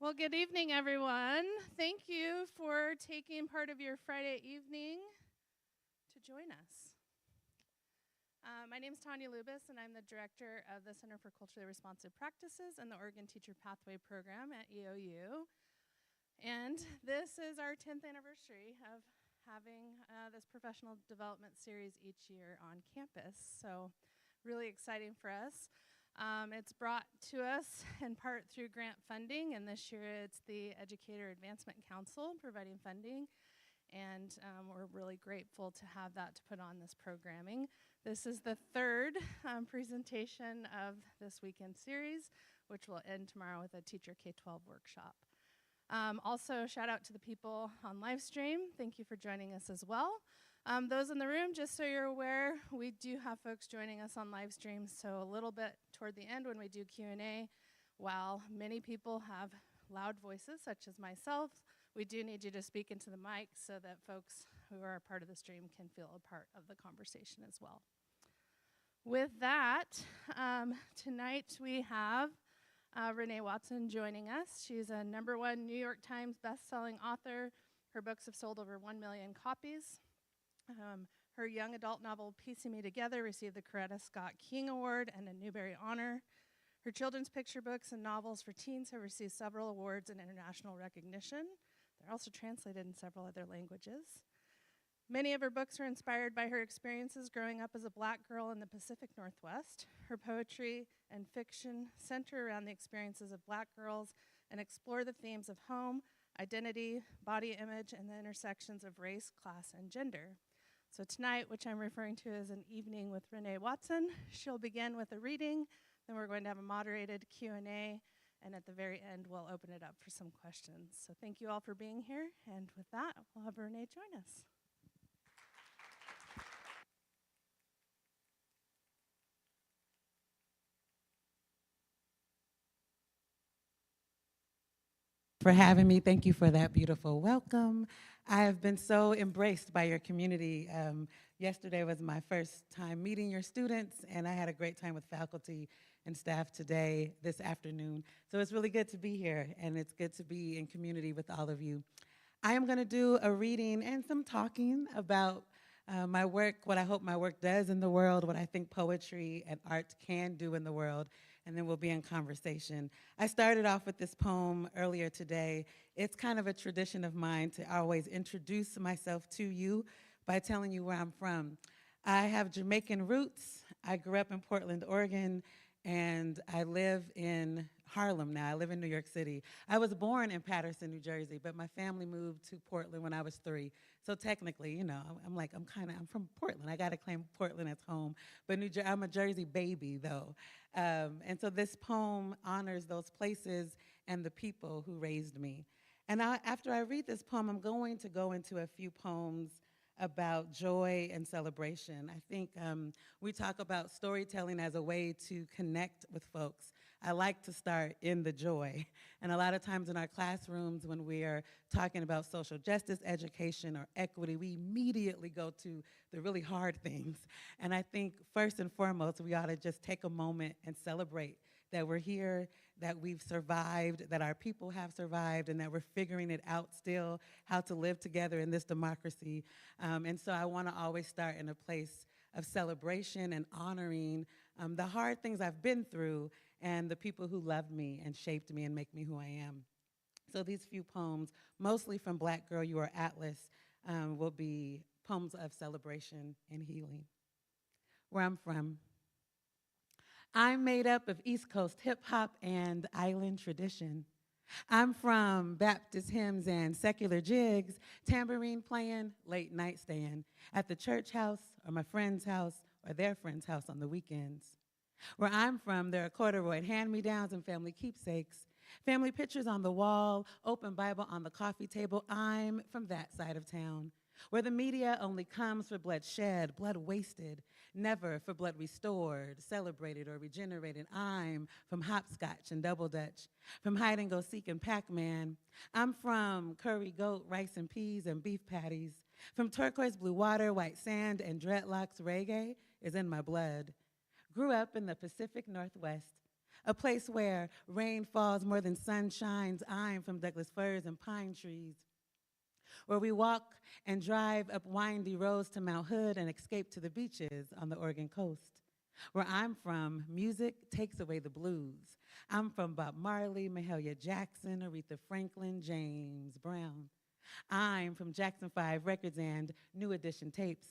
Well, good evening, everyone. Thank you for taking part of your Friday evening to join us. My name is Tanya Lubis, and I'm the director of the Center for Culturally Responsive Practices and the Oregon Teacher Pathway Program at EOU. And this is our 10th anniversary of having this professional development series each year on campus. So really exciting for us. It's brought to us in part through grant funding, and this year it's the Educator Advancement Council providing funding, and we're really grateful to have that to put on this programming. This is the third presentation of this weekend series, which will end tomorrow with a Teacher K-12 workshop. Also, shout out to the people on live stream. Thank you for joining us as well. Those in the room, just so you're aware, we do have folks joining us on live stream, so a little bit toward the end when we do Q&A, while many people have loud voices, such as myself, we do need you to speak into the mic so that folks who are a part of the stream can feel a part of the conversation as well. With that, tonight we have Renee Watson joining us. She's a #1 New York Times bestselling author. Her books have sold over 1 million copies. Her young adult novel, Piecing Me Together, received the Coretta Scott King Award and a Newbery Honor. Her children's picture books and novels for teens have received several awards and international recognition. They're also translated in several other languages. Many of her books are inspired by her experiences growing up as a black girl in the Pacific Northwest. Her poetry and fiction center around the experiences of black girls and explore the themes of home, identity, body image, and the intersections of race, class, and gender. So tonight, which I'm referring to as an evening with Renee Watson, she'll begin with a reading, then we're going to have a moderated Q&A, and at the very end, we'll open it up for some questions. So thank you all for being here, and with that, we'll have Renee join us. For having me. Thank you for that beautiful welcome. I have been so embraced by your community. Yesterday was my first time meeting your students, and I had a great time with faculty and staff today, this afternoon. So it's really good to be here, and it's good to be in community with all of you. I am going to do a reading and some talking about my work, what I hope my work does in the world, what I think poetry and art can do in the world, and then we'll be in conversation. I started off with this poem earlier today. It's kind of a tradition of mine to always introduce myself to you by telling you where I'm from. I have Jamaican roots. I grew up in Portland, Oregon, and I live in Harlem now. I live in New York City. I was born in Paterson, New Jersey, but my family moved to Portland when I was 3. So technically, you know, I'm from Portland. I got to claim Portland as home. But I'm a Jersey baby, though. And so this poem honors those places and the people who raised me. And after I read this poem, I'm going to go into a few poems about joy and celebration. I think we talk about storytelling as a way to connect with folks. I like to start in the joy. And a lot of times in our classrooms when we are talking about social justice, education, or equity, we immediately go to the really hard things. And I think first and foremost, we ought to just take a moment and celebrate that we're here, that we've survived, that our people have survived, and that we're figuring it out still, how to live together in this democracy. And so I want to always start in a place of celebration and honoring the hard things I've been through and the people who loved me and shaped me and make me who I am. So these few poems, mostly from Black Girl, You Are Atlas, will be poems of celebration and healing. Where I'm from. I'm made up of East Coast hip-hop and island tradition. I'm from Baptist hymns and secular jigs, tambourine playing, late night staying at the church house or my friend's house or their friend's house on the weekends. Where I'm from, there are corduroy hand-me-downs and family keepsakes, family pictures on the wall, open Bible on the coffee table. I'm from that side of town, where the media only comes for blood shed, blood wasted, never for blood restored, celebrated, or regenerated. I'm from hopscotch and double dutch, from hide and go seek and Pac-Man. I'm from curry goat, rice and peas, and beef patties. From turquoise blue water, white sand, and dreadlocks. Reggae is in my blood. Grew up in the Pacific Northwest, A place where rain falls more than sun shines. I'm from Douglas firs and pine trees, where we walk and drive up windy roads to Mount Hood and escape to the beaches on the Oregon coast. Where I'm from, music takes away the blues. I'm from Bob Marley, Mahalia Jackson, Aretha Franklin, James Brown. I'm from Jackson 5 Records and New Edition tapes.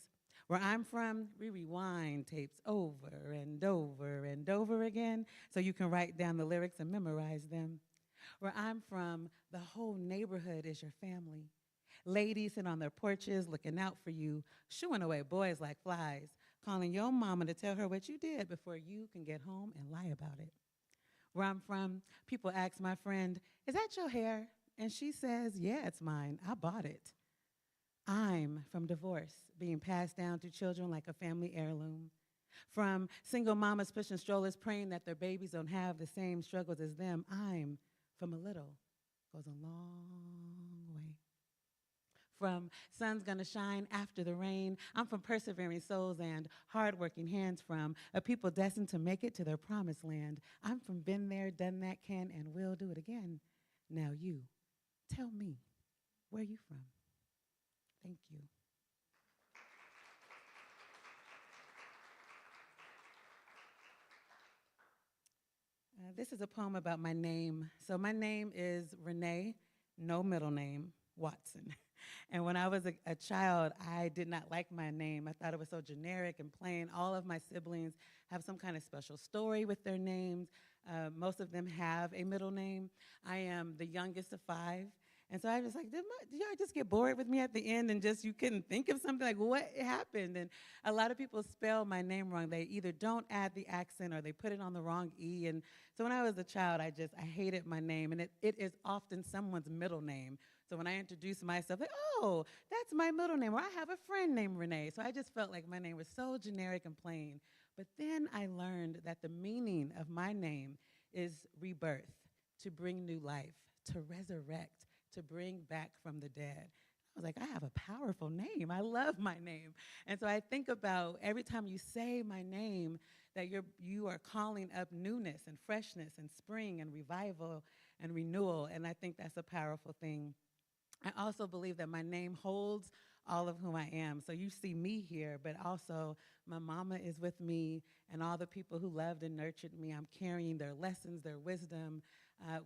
Where I'm from, we rewind tapes over and over and over again so you can write down the lyrics and memorize them. Where I'm from, the whole neighborhood is your family. Ladies sit on their porches looking out for you, shooing away boys like flies, calling your mama to tell her what you did before you can get home and lie about it. Where I'm from, people ask my friend, "Is that your hair?" And she says, "Yeah, it's mine. I bought it." I'm from divorce, being passed down to children like a family heirloom. From single mamas pushing strollers, praying that their babies don't have the same struggles as them. I'm from a little, goes a long way. From sun's gonna shine after the rain. I'm from persevering souls and hardworking hands, from a people destined to make it to their promised land. I'm from been there, done that, can and will do it again. Now you, tell me, where you from? Thank you. This is a poem about my name. So my name is Renee, no middle name, Watson. And when I was a child, I did not like my name. I thought it was so generic and plain. All of my siblings have some kind of special story with their names. Most of them have a middle name. I am the youngest of 5. And so I was like, did y'all just get bored with me at the end and just you couldn't think of something? Like, what happened? And a lot of people spell my name wrong. They either don't add the accent or they put it on the wrong E. And so when I was a child, I hated my name. And it is often someone's middle name. So when I introduce myself, like, oh, that's my middle name. Or I have a friend named Renee. So I just felt like my name was so generic and plain. But then I learned that the meaning of my name is rebirth, to bring new life, to resurrect, to bring back from the dead. I was like, I have a powerful name. I love my name. And so I think about every time you say my name, that you are calling up newness and freshness and spring and revival and renewal. And I think that's a powerful thing. I also believe that my name holds all of who I am. So you see me here, but also my mama is with me and all the people who loved and nurtured me. I'm carrying their lessons, their wisdom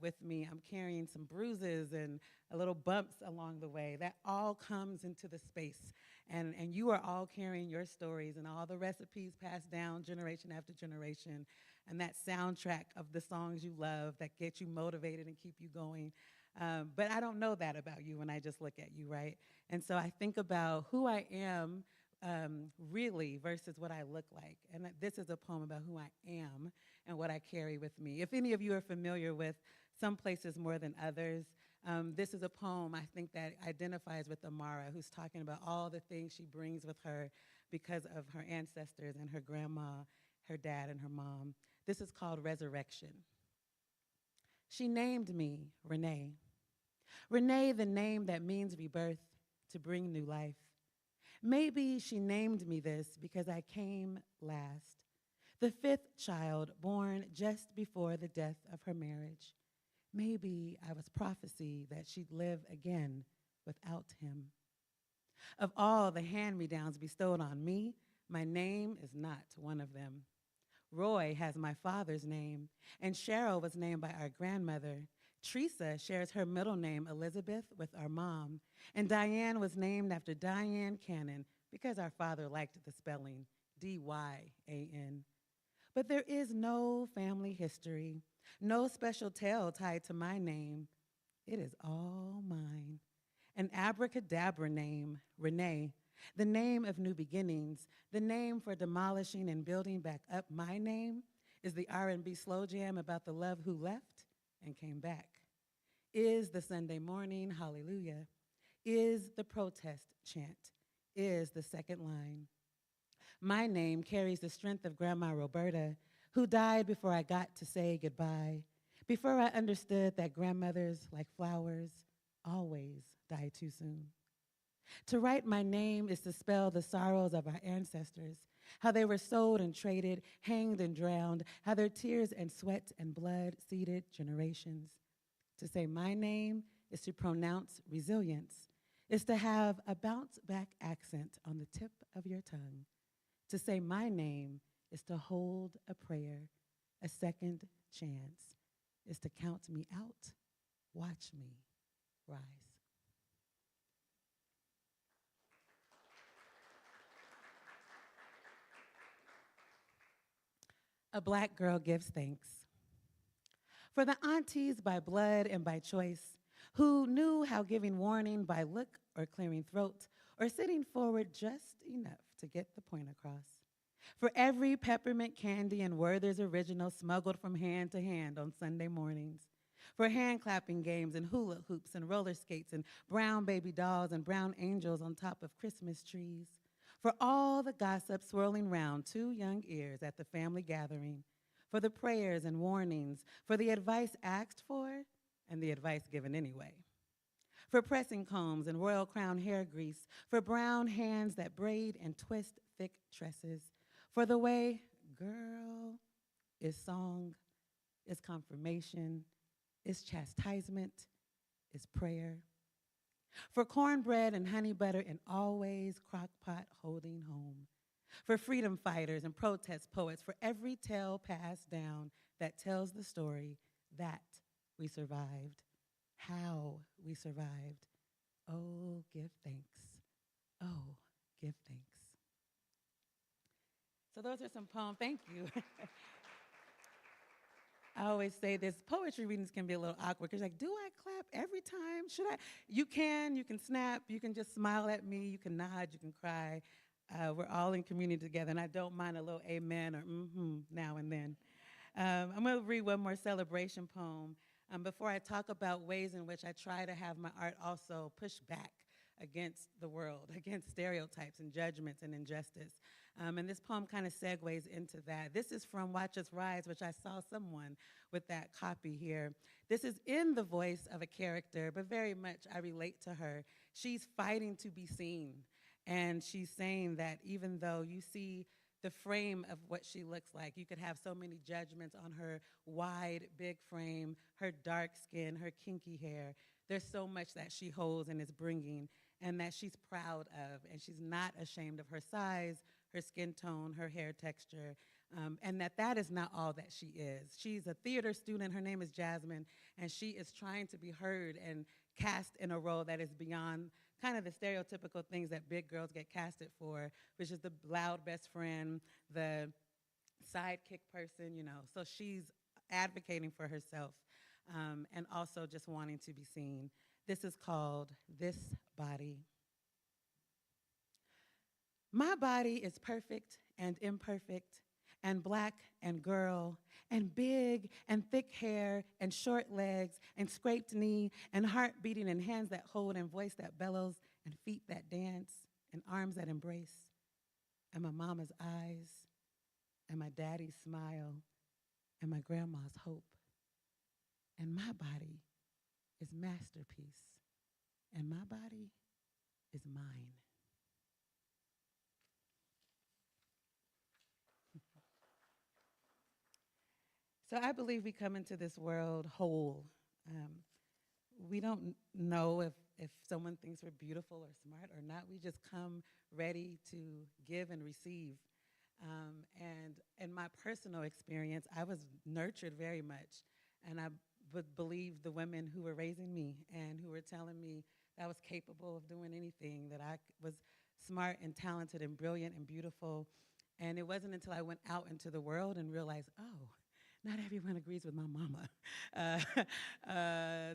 with me. I'm carrying some bruises and little bumps along the way. That all comes into the space. And you are all carrying your stories and all the recipes passed down generation after generation, and that soundtrack of the songs you love that get you motivated and keep you going. But I don't know that about you when I just look at you, right? And so I think about who I am really versus what I look like. And this is a poem about who I am and what I carry with me. If any of you are familiar with Some Places More Than Others, this is a poem I think that identifies with Amara, who's talking about all the things she brings with her because of her ancestors and her grandma, her dad, and her mom. This is called Resurrection. She named me Renee. Renee, the name that means rebirth, to bring new life. Maybe she named me this because I came last, the 5th child born just before the death of her marriage. Maybe I was prophecy that she'd live again without him. Of all the hand-me-downs bestowed on me, my name is not one of them. Roy has my father's name, and Cheryl was named by our grandmother. Teresa shares her middle name, Elizabeth, with our mom, and Diane was named after Diane Cannon because our father liked the spelling, D-Y-A-N. But there is no family history, no special tale tied to my name. It is all mine. An abracadabra name, Renee, the name of new beginnings, the name for demolishing and building back up. My name is the R&B slow jam about the love who left and came back. Is the Sunday morning hallelujah. Is the protest chant. Is the second line. My name carries the strength of Grandma Roberta, who died before I got to say goodbye, before I understood that grandmothers, like flowers, always die too soon. To write my name is to spell the sorrows of our ancestors, how they were sold and traded, hanged and drowned, how their tears and sweat and blood seeded generations. To say my name is to pronounce resilience, is to have a bounce back accent on the tip of your tongue. To say my name is to hold a prayer, a second chance, is to count me out, watch me rise. A black girl gives thanks. For the aunties by blood and by choice, who knew how giving warning by look or clearing throat or sitting forward just enough to get the point across. For every peppermint candy and Werther's original smuggled from hand to hand on Sunday mornings. For hand clapping games and hula hoops and roller skates and brown baby dolls and brown angels on top of Christmas trees. For all the gossip swirling round two young ears at the family gathering. For the prayers and warnings, for the advice asked for and the advice given anyway. For pressing combs and royal crown hair grease, for brown hands that braid and twist thick tresses, for the way, girl, is song, is confirmation, is chastisement, is prayer. For cornbread and honey butter and always crock pot holding home. For freedom fighters and protest poets, for every tale passed down that tells the story that we survived, how we survived. Oh, give thanks. Oh, give thanks. So those are some poems. Thank you. I always say this, poetry readings can be a little awkward because like, do I clap every time? Should I? You can snap, you can just smile at me, you can nod, you can cry. We're all in community together, and I don't mind a little amen or mm-hmm now and then. I'm going to read one more celebration poem before I talk about ways in which I try to have my art also push back against the world, against stereotypes and judgments and injustice. And this poem kind of segues into that. This is from Watch Us Rise, which I saw someone with that copy here. This is in the voice of a character, but very much I relate to her. She's fighting to be seen. And she's saying that even though you see the frame of what she looks like, you could have so many judgments on her wide, big frame, her dark skin, her kinky hair. There's so much that she holds and is bringing and that she's proud of. And she's not ashamed of her size, her skin tone, her hair texture, and that is not all that she is. She's a theater student. Her name is Jasmine, and she is trying to be heard and cast in a role that is beyond kind of the stereotypical things that big girls get casted for, which is the loud best friend, the sidekick person, you know. So she's advocating for herself and also just wanting to be seen. This is called This Body. My body is perfect and imperfect and black and girl and big and thick hair and short legs and scraped knee and heart beating and hands that hold and voice that bellows and feet that dance and arms that embrace and my mama's eyes and my daddy's smile and my grandma's hope. And my body is masterpiece and my body is mine. So I believe we come into this world whole. Um, we don't know if someone thinks we're beautiful or smart or not. We just come ready to give and receive. And in my personal experience, I was nurtured very much. And I would believe the women who were raising me and who were telling me that I was capable of doing anything, that I was smart and talented and brilliant and beautiful. And it wasn't until I went out into the world and realized, oh, not everyone agrees with my mama.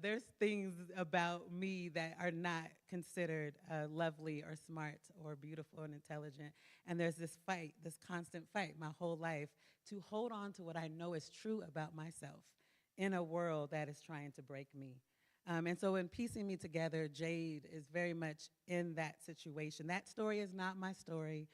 There's things about me that are not considered lovely or smart or beautiful and intelligent. And there's this fight, this constant fight my whole life to hold on to what I know is true about myself in a world that is trying to break me. And so in piecing me together, Jade is very much in that situation. That story is not my story.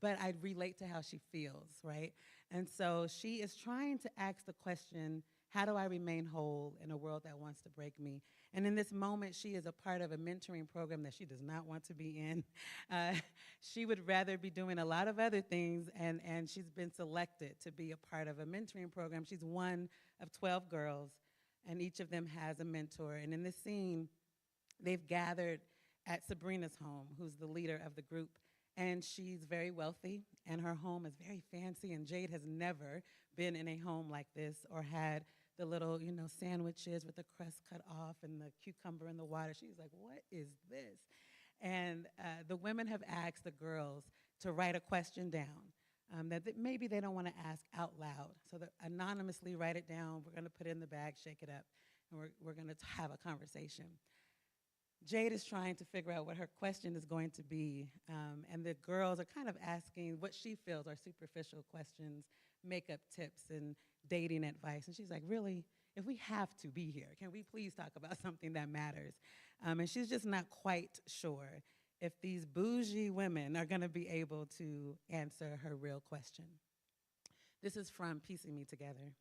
But I relate to how she feels, right? And so she is trying to ask the question, How do I remain whole in a world that wants to break me? And in this moment, she is a part of a mentoring program that she does not want to be in. Uh, she would rather be doing a lot of other things, and she's been selected to be a part of a mentoring program. She's one of 12 girls, and each of them has a mentor. And in this scene, they've gathered at Sabrina's home, who's the leader of the group. And she's very wealthy, and her home is very fancy. And Jade has never been in a home like this or had the little, sandwiches with the crust cut off and the cucumber in the water. She's like, what is this? And the women have asked the girls to write a question down that maybe they don't want to ask out loud. So they anonymously write it down. We're going to put it in the bag, shake it up, and we're going to have a conversation. Jade is trying to figure out what her question is going to be, and the girls are kind of asking what she feels are superficial questions, makeup tips, and dating advice. And she's like, really, if we have to be here, can we please talk about something that matters? And she's just not quite sure if these bougie women are going to be able to answer her real question. This is from Piecing Me Together.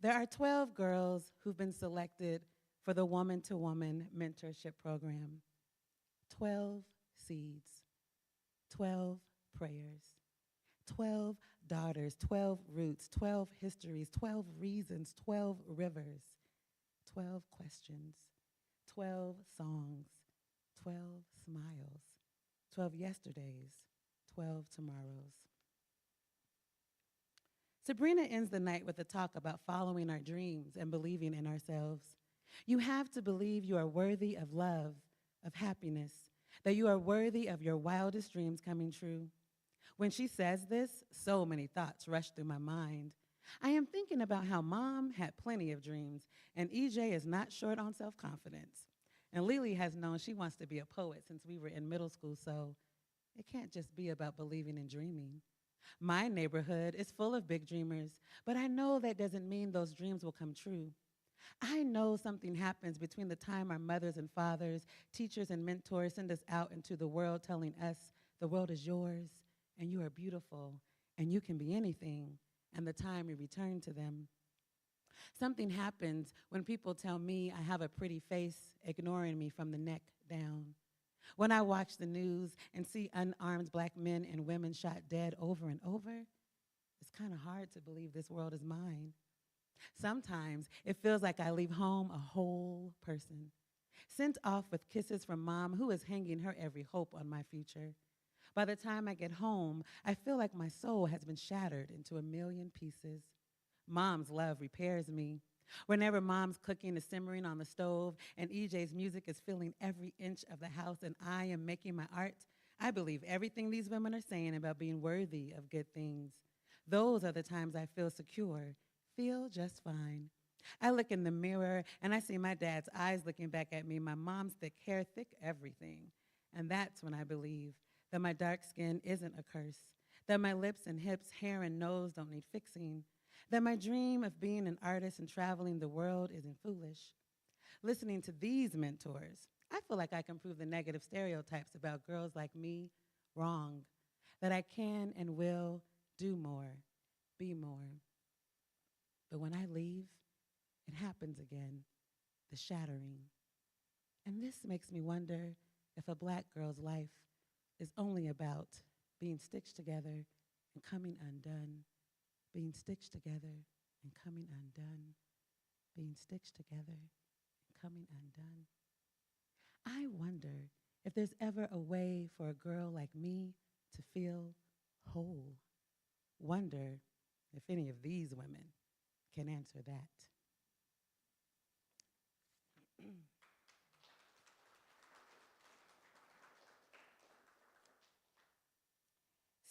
There are 12 girls who've been selected for the Woman to Woman Mentorship Program. 12 seeds, 12 prayers, 12 daughters, 12 roots, 12 histories, 12 reasons, 12 rivers, 12 questions, 12 songs, 12 smiles, 12 yesterdays, 12 tomorrows. Sabrina ends the night with a talk about following our dreams and believing in ourselves. You have to believe you are worthy of love, of happiness, that you are worthy of your wildest dreams coming true. When she says this, so many thoughts rush through my mind. I am thinking about how Mom had plenty of dreams, and EJ is not short on self-confidence. And Lily has known she wants to be a poet since we were in middle school, so it can't just be about believing and dreaming. My neighborhood is full of big dreamers, but I know that doesn't mean those dreams will come true. I know something happens between the time our mothers and fathers, teachers and mentors send us out into the world telling us the world is yours and you are beautiful and you can be anything, and the time we return to them. Something happens when people tell me I have a pretty face, ignoring me from the neck down. When I watch the news and see unarmed black men and women shot dead over and over, it's kind of hard to believe this world is mine. Sometimes it feels like I leave home a whole person, sent off with kisses from Mom, who is hanging her every hope on my future. By the time I get home, I feel like my soul has been shattered into a million pieces. Mom's love repairs me. Whenever Mom's cooking is simmering on the stove and EJ's music is filling every inch of the house and I am making my art, I believe everything these women are saying about being worthy of good things. Those are the times I feel secure, feel just fine. I look in the mirror and I see my dad's eyes looking back at me, my mom's thick hair, thick everything. And that's when I believe that my dark skin isn't a curse, that my lips and hips, hair and nose don't need fixing, that my dream of being an artist and traveling the world isn't foolish. Listening to these mentors, I feel like I can prove the negative stereotypes about girls like me wrong, that I can and will do more, be more. But when I leave, it happens again, the shattering. And this makes me wonder if a black girl's life is only about being stitched together and coming undone, being stitched together and coming undone, being stitched together and coming undone. I wonder if there's ever a way for a girl like me to feel whole. Wonder if any of these women can answer that.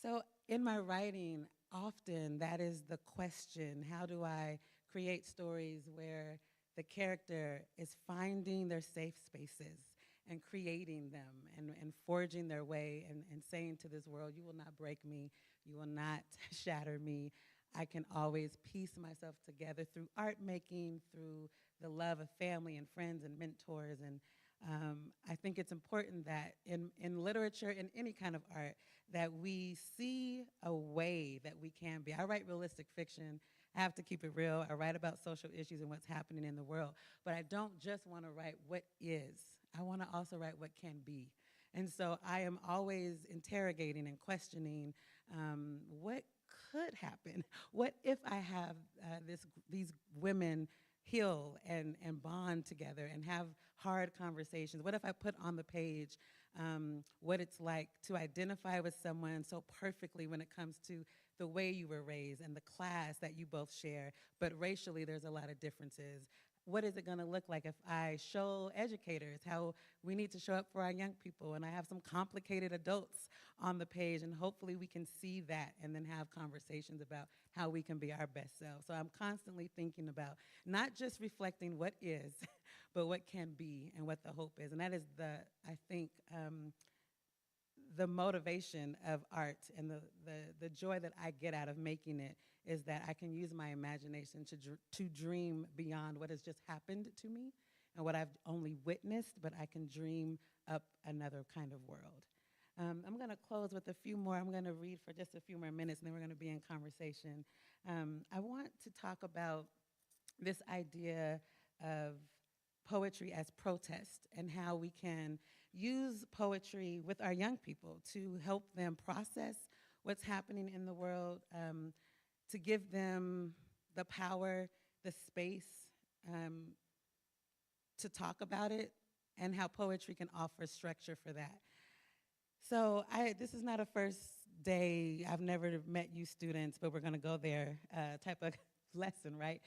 So in my writing, often that is the question: how do I create stories where the character is finding their safe spaces and creating them and forging their way and saying to this world, you will not break me, you will not shatter me. I can always piece myself together through art making, through the love of family and friends and mentors, and I think it's important that in literature, in any kind of art, that we see a way that we can be. I write realistic fiction. I have to keep it real. I write about social issues and what's happening in the world. But I don't just want to write what is. I want to also write what can be. And so I am always interrogating and questioning what could happen. What if I have these women heal and bond together and have hard conversations? What if I put on the page what it's like to identify with someone so perfectly when it comes to the way you were raised and the class that you both share, but racially there's a lot of differences. What is it going to look like if I show educators how we need to show up for our young people, and I have some complicated adults on the page, and hopefully we can see that and then have conversations about how we can be our best selves. So I'm constantly thinking about not just reflecting what is, but what can be and what the hope is. And that is I think, the motivation of art and the joy that I get out of making it is that I can use my imagination to dream beyond what has just happened to me and what I've only witnessed, but I can dream up another kind of world. I'm going to close with a few more. I'm going to read for just a few more minutes, and then we're going to be in conversation. I want to talk about this idea of poetry as protest and how we can use poetry with our young people to help them process what's happening in the world, to give them the power, the space to talk about it, and how poetry can offer structure for that. So this is not a first day, I've never met you students, but we're going to go there type of lesson, right?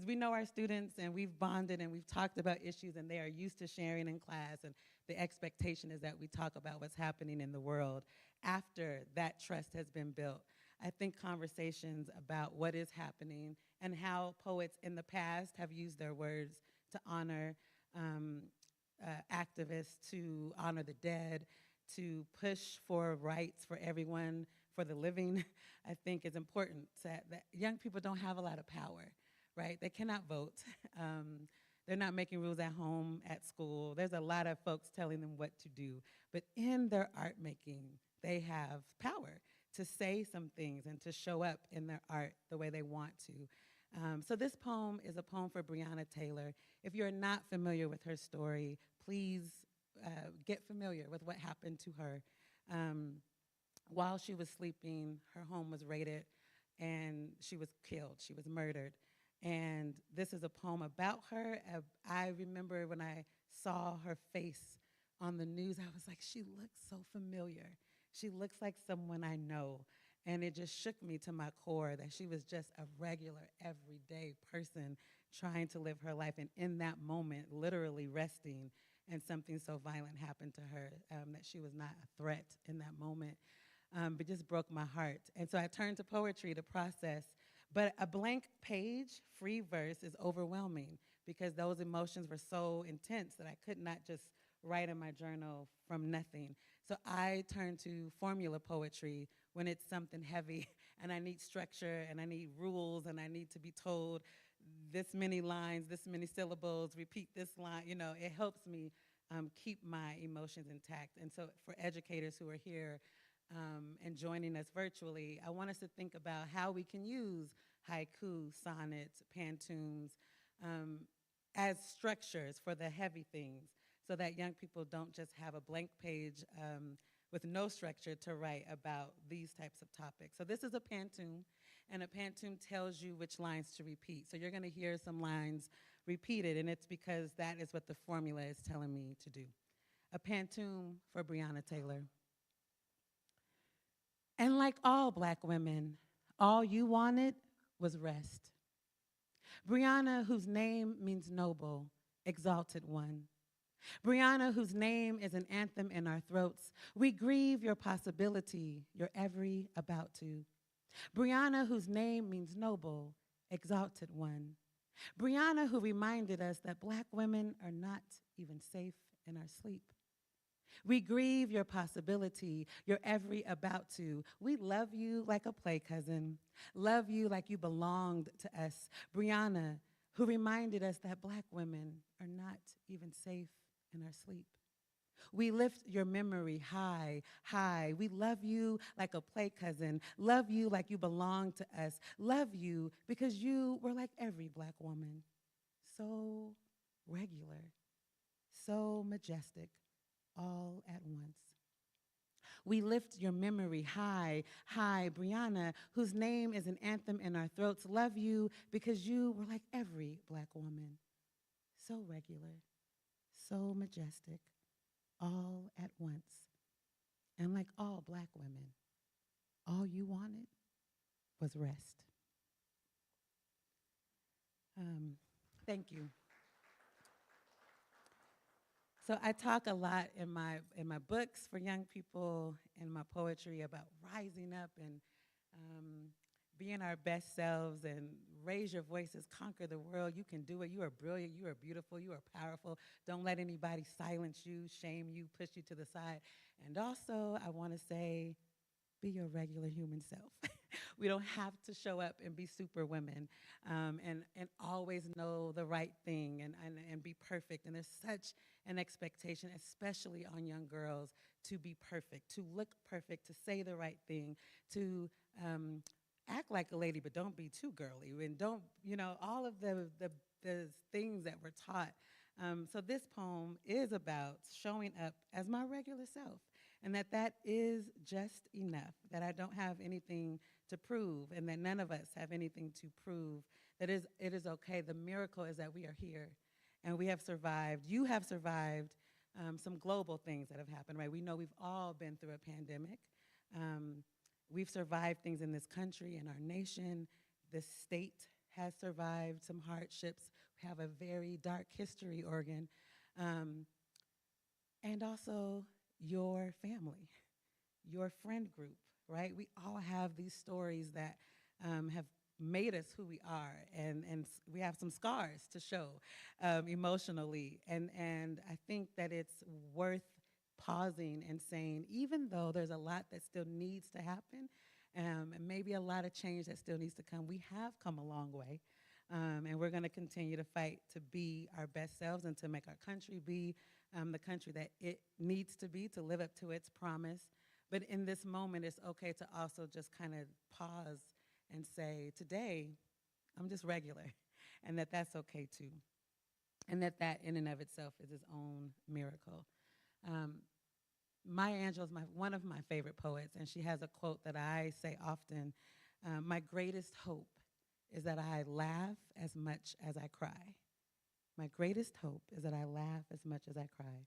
We know our students, and we've bonded and we've talked about issues, and they are used to sharing in class, and the expectation is that we talk about what's happening in the world after that trust has been built. I think conversations about what is happening and how poets in the past have used their words to honor activists, to honor the dead, to push for rights for everyone, for the living, I think is important. That young people don't have a lot of power, right? They cannot vote. They're not making rules at home, at school. There's a lot of folks telling them what to do. But in their art making, they have power to say some things and to show up in their art the way they want to. So this poem is a poem for Breonna Taylor. If you're not familiar with her story, please get familiar with what happened to her. While she was sleeping, her home was raided, and she was killed. She was murdered. And this is a poem about her. I remember when I saw her face on the news, I was like, she looks so familiar. She looks like someone I know. And it just shook me to my core that she was just a regular, everyday person trying to live her life. And in that moment, literally resting, and something so violent happened to her that she was not a threat in that moment. But just broke my heart. And so I turned to poetry to process. But a blank page, free verse, is overwhelming because those emotions were so intense that I could not just write in my journal from nothing. So I turned to formula poetry when it's something heavy and I need structure and I need rules and I need to be told this many lines, this many syllables, repeat this line. You know, it helps me keep my emotions intact. And so for educators who are here, and joining us virtually, I want us to think about how we can use haiku, sonnets, pantoums as structures for the heavy things so that young people don't just have a blank page with no structure to write about these types of topics. So this is a pantoum, and a pantoum tells you which lines to repeat. So you're going to hear some lines repeated, and it's because that is what the formula is telling me to do. A pantoum for Breonna Taylor. And like all Black women, all you wanted was rest. Breonna, whose name means noble, exalted one. Breonna, whose name is an anthem in our throats, we grieve your possibility, your every about to. Breonna, whose name means noble, exalted one. Breonna, who reminded us that Black women are not even safe in our sleep. We grieve your possibility, your every about to. We love you like a play cousin, love you like you belonged to us. Breonna, who reminded us that Black women are not even safe in our sleep. We lift your memory high, high. We love you like a play cousin, love you like you belong to us, love you because you were like every Black woman, so regular, so majestic, all at once. We lift your memory high, high. Brianna, whose name is an anthem in our throats, love you because you were like every Black woman, so regular, so majestic, all at once. And like all Black women, all you wanted was rest. Thank you. So I talk a lot in my books for young people, in my poetry about rising up and being our best selves and raise your voices, conquer the world. You can do it. You are brilliant. You are beautiful. You are powerful. Don't let anybody silence you, shame you, push you to the side. And also, I want to say, be your regular human self. We don't have to show up and be super women and always know the right thing and be perfect. And there's such an expectation, especially on young girls, to be perfect, to look perfect, to say the right thing, to act like a lady, but don't be too girly. And don't, all of the things that we're taught. So this poem is about showing up as my regular self, and that is just enough, that I don't have anything to prove, and that none of us have anything to prove, that it is okay. The miracle is that we are here, and we have survived. You have survived some global things that have happened, right? We know we've all been through a pandemic. We've survived things in this country, in our nation. The state has survived some hardships. We have a very dark history, Oregon. And also your family, your friend group, right? We all have these stories that have made us who we are, and we have some scars to show emotionally. And I think that it's worth pausing and saying, even though there's a lot that still needs to happen, and maybe a lot of change that still needs to come, we have come a long way. And we're going to continue to fight to be our best selves and to make our country be the country that it needs to be, to live up to its promise. But in this moment, it's okay to also just kind of pause and say, today, I'm just regular, and that's okay too. And that in and of itself is its own miracle. Maya Angelou is one of my favorite poets, and she has a quote that I say often, my greatest hope is that I laugh as much as I cry. My greatest hope is that I laugh as much as I cry.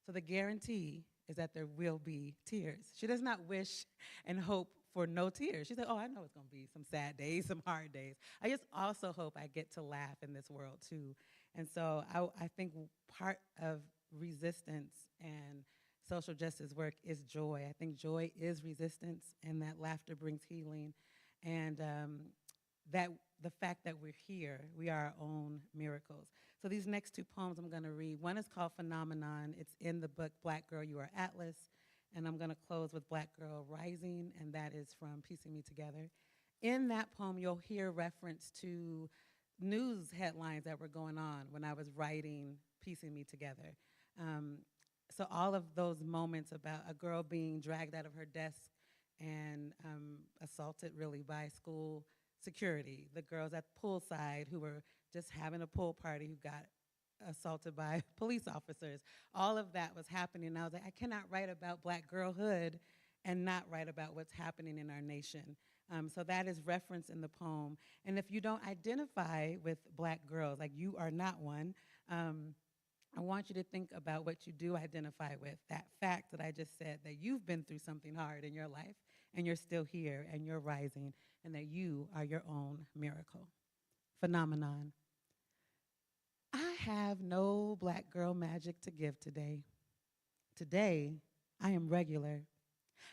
So the guarantee is that there will be tears. She does not wish and hope for no tears. She said, oh, I know it's going to be some sad days, some hard days. I just also hope I get to laugh in this world too. And so I think part of resistance and social justice work is joy. I think joy is resistance, and that laughter brings healing. And that the fact that we're here, we are our own miracles. So these next two poems I'm going to read, one is called Phenomenon. It's in the book Black Girl, You Are Atlas. And I'm going to close with Black Girl Rising, and that is from Piecing Me Together. In that poem, you'll hear reference to news headlines that were going on when I was writing Piecing Me Together. So all of those moments about a girl being dragged out of her desk and assaulted really by school security, the girls at poolside who were just having a pool party who got assaulted by police officers. All of that was happening. And I was like, I cannot write about Black girlhood and not write about what's happening in our nation. So that is referenced in the poem. And if you don't identify with Black girls, like you are not one, I want you to think about what you do identify with, that fact that I just said, that you've been through something hard in your life, and you're still here, and you're rising, and that you are your own miracle. Phenomenon. I have no Black girl magic to give today. Today, I am regular,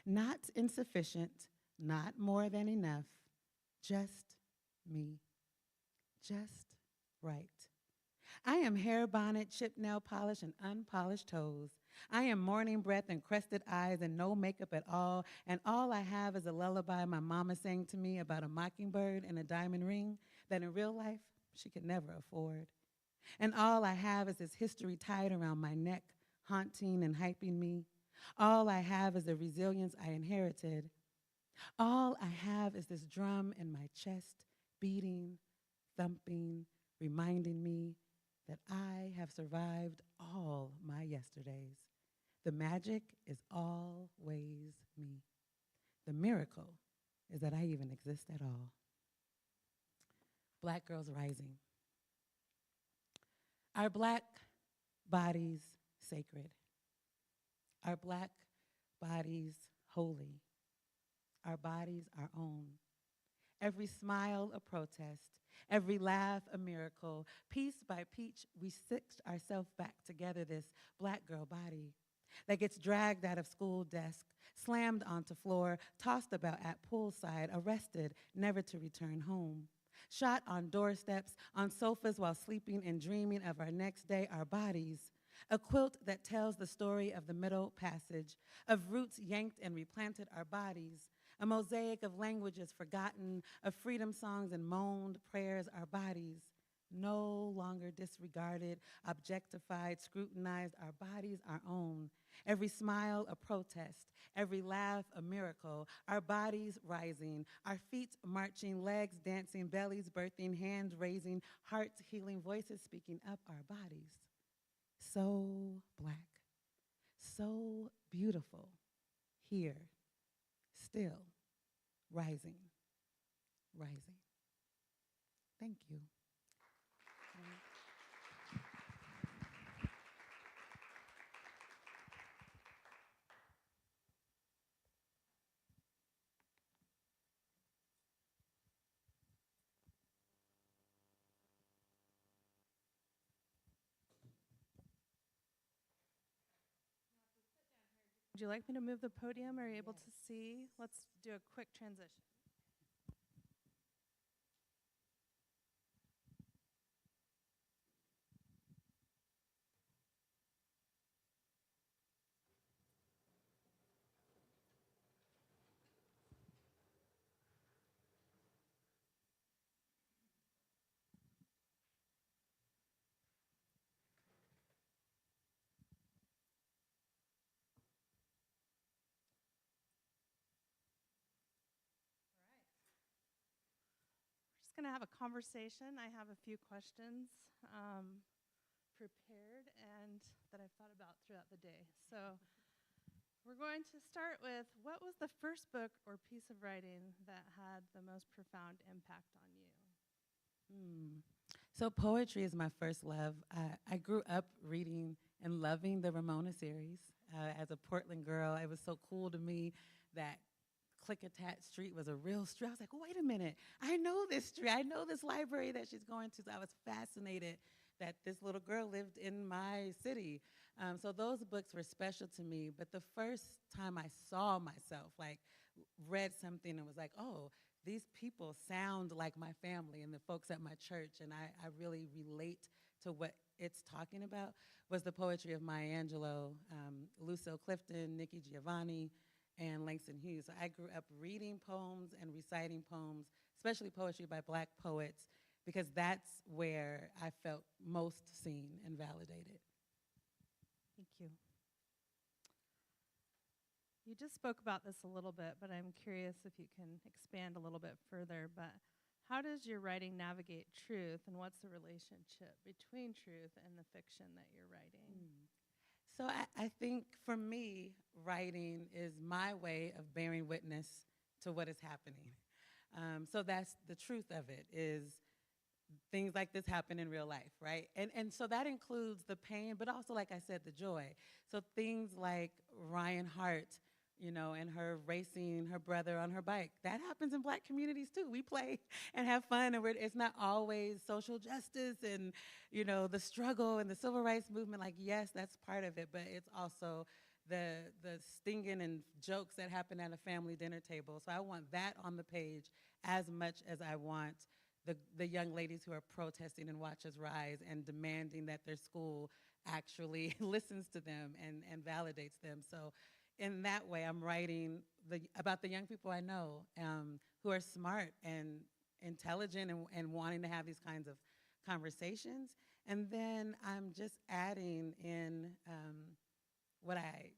not insufficient, not more than enough, just me, just right. I am hair bonnet, chipped nail polish, and unpolished toes. I am morning breath and crested eyes and no makeup at all, and all I have is a lullaby my mama sang to me about a mockingbird and a diamond ring that in real life she could never afford. And all I have is this history tied around my neck, haunting and hyping me. All I have is the resilience I inherited. All I have is this drum in my chest, beating, thumping, reminding me that I have survived all my yesterdays. The magic is always me. The miracle is that I even exist at all. Black girls rising. Our black bodies sacred. Our black bodies holy. Our bodies our own. Every smile a protest, every laugh a miracle. Piece by piece, we stitched ourselves back together, this black girl body that gets dragged out of school desk, slammed onto floor, tossed about at poolside, arrested, never to return home. Shot on doorsteps, on sofas while sleeping and dreaming of our next day, our bodies. A quilt that tells the story of the Middle Passage, of roots yanked and replanted our bodies, a mosaic of languages forgotten, of freedom songs and moaned prayers, our bodies. No longer disregarded, objectified, scrutinized, our bodies our own. Every smile a protest, every laugh a miracle, our bodies rising, our feet marching, legs dancing, bellies birthing, hands raising, hearts healing, voices speaking up, our bodies. So black, so beautiful, here, still, rising, rising. Thank you. Would you like me to move the podium? Are you able to see? Let's do a quick transition. We're just going to have a conversation. I have a few questions prepared and that I've thought about throughout the day. So we're going to start with, what was the first book or piece of writing that had the most profound impact on you? So poetry is my first love. I grew up reading and loving the Ramona series. As a Portland girl, it was so cool to me that Klickitat Street was a real street. I was like, wait a minute, I know this street. I know this library that she's going to. So I was fascinated that this little girl lived in my city. So those books were special to me. But the first time I saw myself, like read something and was like, oh, these people sound like my family and the folks at my church, and I really relate to what it's talking about, was the poetry of Maya Angelou, Lucille Clifton, Nikki Giovanni, and Langston Hughes. So I grew up reading poems and reciting poems, especially poetry by Black poets, because that's where I felt most seen and validated. Thank you. You just spoke about this a little bit, but I'm curious if you can expand a little bit further. But how does your writing navigate truth, and what's the relationship between truth and the fiction that you're writing? So I think for me, writing is my way of bearing witness to what is happening. So that's the truth of it, is things like this happen in real life, right? And so that includes the pain, but also, like I said, the joy. So things like Ryan Hart, you know, and her racing her brother on her bike. That happens in Black communities too. We play and have fun, and it's not always social justice and, you know, the struggle and the civil rights movement. Like, yes, that's part of it, but it's also the stinging and jokes that happen at a family dinner table. So I want that on the page as much as I want the young ladies who are protesting and Watch Us Rise and demanding that their school actually listens to them and validates them. So in that way, I'm writing about the young people I know who are smart and intelligent and wanting to have these kinds of conversations. And then I'm just adding in what I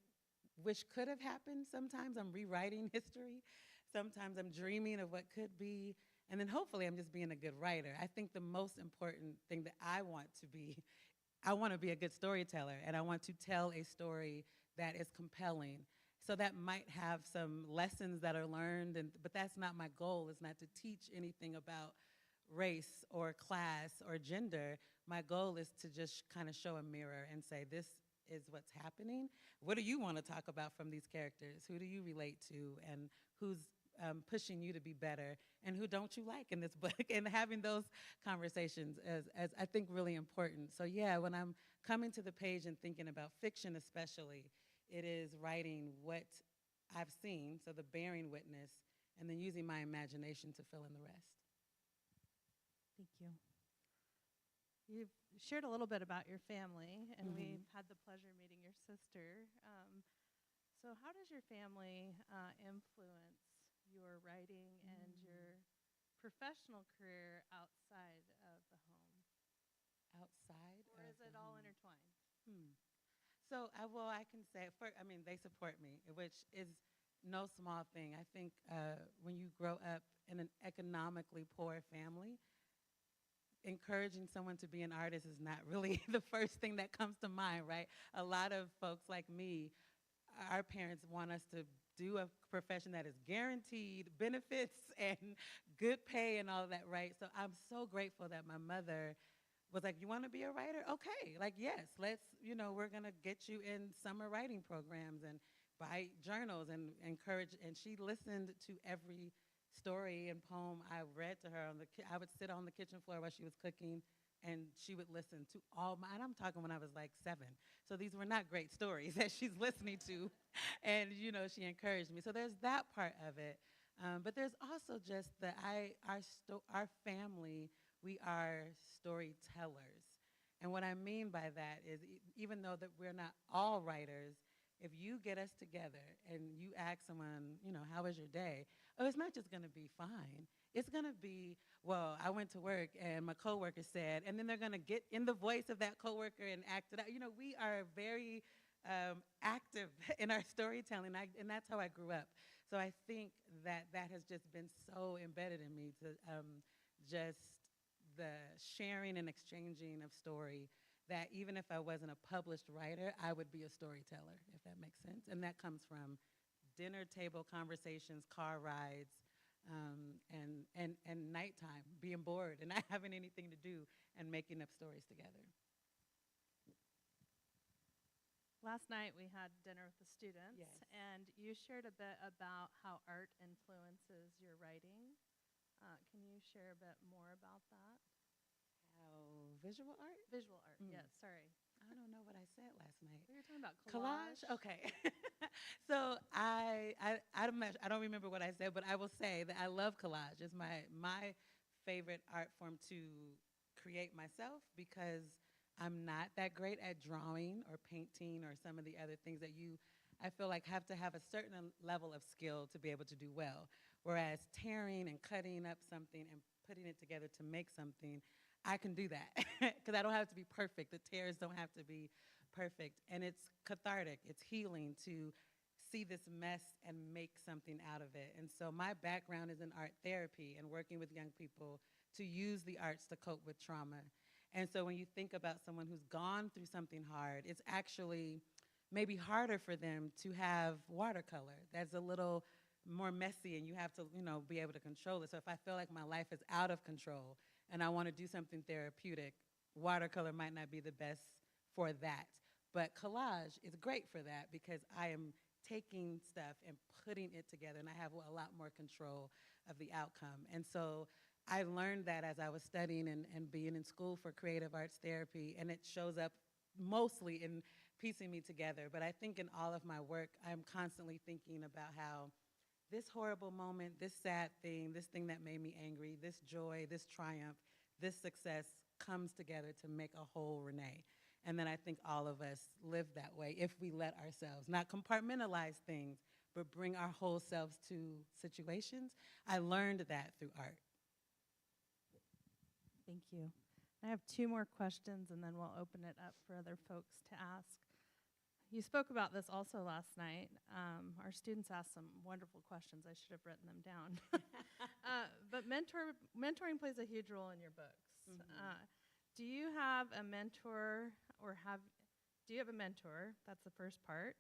wish could have happened. Sometimes I'm rewriting history. Sometimes I'm dreaming of what could be. And then hopefully I'm just being a good writer. I think the most important thing that I want to be, I want to be a good storyteller, and I want to tell a story that is compelling. So that might have some lessons that are learned, but that's not my goal. It's not to teach anything about race or class or gender. My goal is to just kind of show a mirror and say, this is what's happening. What do you want to talk about from these characters? Who do you relate to? And who's pushing you to be better? And who don't you like in this book? And having those conversations as I think really important. So yeah, when I'm coming to the page and thinking about fiction especially, it is writing what I've seen, so the bearing witness, and then using my imagination to fill in the rest. Thank you. You've shared a little bit about your family, and we've had the pleasure of meeting your sister. So how does your family influence your writing and your professional career outside of the home? Outside Or is it all intertwined? So, I can say, they support me, which is no small thing. I think when you grow up in an economically poor family, encouraging someone to be an artist is not really the first thing that comes to mind, right? A lot of folks like me, our parents want us to do a profession that is guaranteed benefits and good pay and all of that, right? So I'm so grateful that my mother was like, you want to be a writer? Okay, like, yes, we're going to get you in summer writing programs and buy journals and encourage. And she listened to every story and poem I read to her. I would sit on the kitchen floor while she was cooking, and she would listen to all my, and I'm talking when I was like 7. So these were not great stories that she's listening to. And, she encouraged me. So there's that part of it. But there's also just our family, we are storytellers. And what I mean by that is even though that we're not all writers, if you get us together and you ask someone, how was your day? Oh, it's not just going to be fine. It's going to be, well, I went to work and my coworker said, and then they're going to get in the voice of that coworker and act it out. We are very active in our storytelling, and that's how I grew up. So I think that has just been so embedded in me to just the sharing and exchanging of story, that even if I wasn't a published writer, I would be a storyteller, if that makes sense. And that comes from dinner table conversations, car rides, and nighttime, being bored and not having anything to do and making up stories together. Last night we had dinner with the students, Yes. and you shared a bit about how art influences your writing. Can you share a bit more about that? How visual art? Visual art, yes, sorry. I don't know what I said last night. We were talking about collage. Okay. So I don't remember what I said, but I will say that I love collage. It's my favorite art form to create myself, because I'm not that great at drawing or painting or some of the other things that I feel like have to have a certain level of skill to be able to do well. Whereas tearing and cutting up something and putting it together to make something, I can do that because I don't have to be perfect. The tears don't have to be perfect. And it's cathartic. It's healing to see this mess and make something out of it. And so my background is in art therapy and working with young people to use the arts to cope with trauma. And so when you think about someone who's gone through something hard, it's actually maybe harder for them to have watercolor. That's a little more messy, and you have to, be able to control it. So if I feel like my life is out of control and I want to do something therapeutic, watercolor might not be the best for that. But collage is great for that, because I am taking stuff and putting it together, and I have a lot more control of the outcome. And so I learned that as I was studying and being in school for creative arts therapy, and it shows up mostly in piecing me together. But I think in all of my work, I'm constantly thinking about how this horrible moment, this sad thing, this thing that made me angry, this joy, this triumph, this success comes together to make a whole Renee. And then I think all of us live that way if we let ourselves not compartmentalize things, but bring our whole selves to situations. I learned that through art. Thank you. I have two more questions, and then we'll open it up for other folks to ask. You spoke about this also last night. Our students asked some wonderful questions. I should have written them down. But mentoring plays a huge role in your books. Do you have a mentor, do you have a mentor? That's the first part.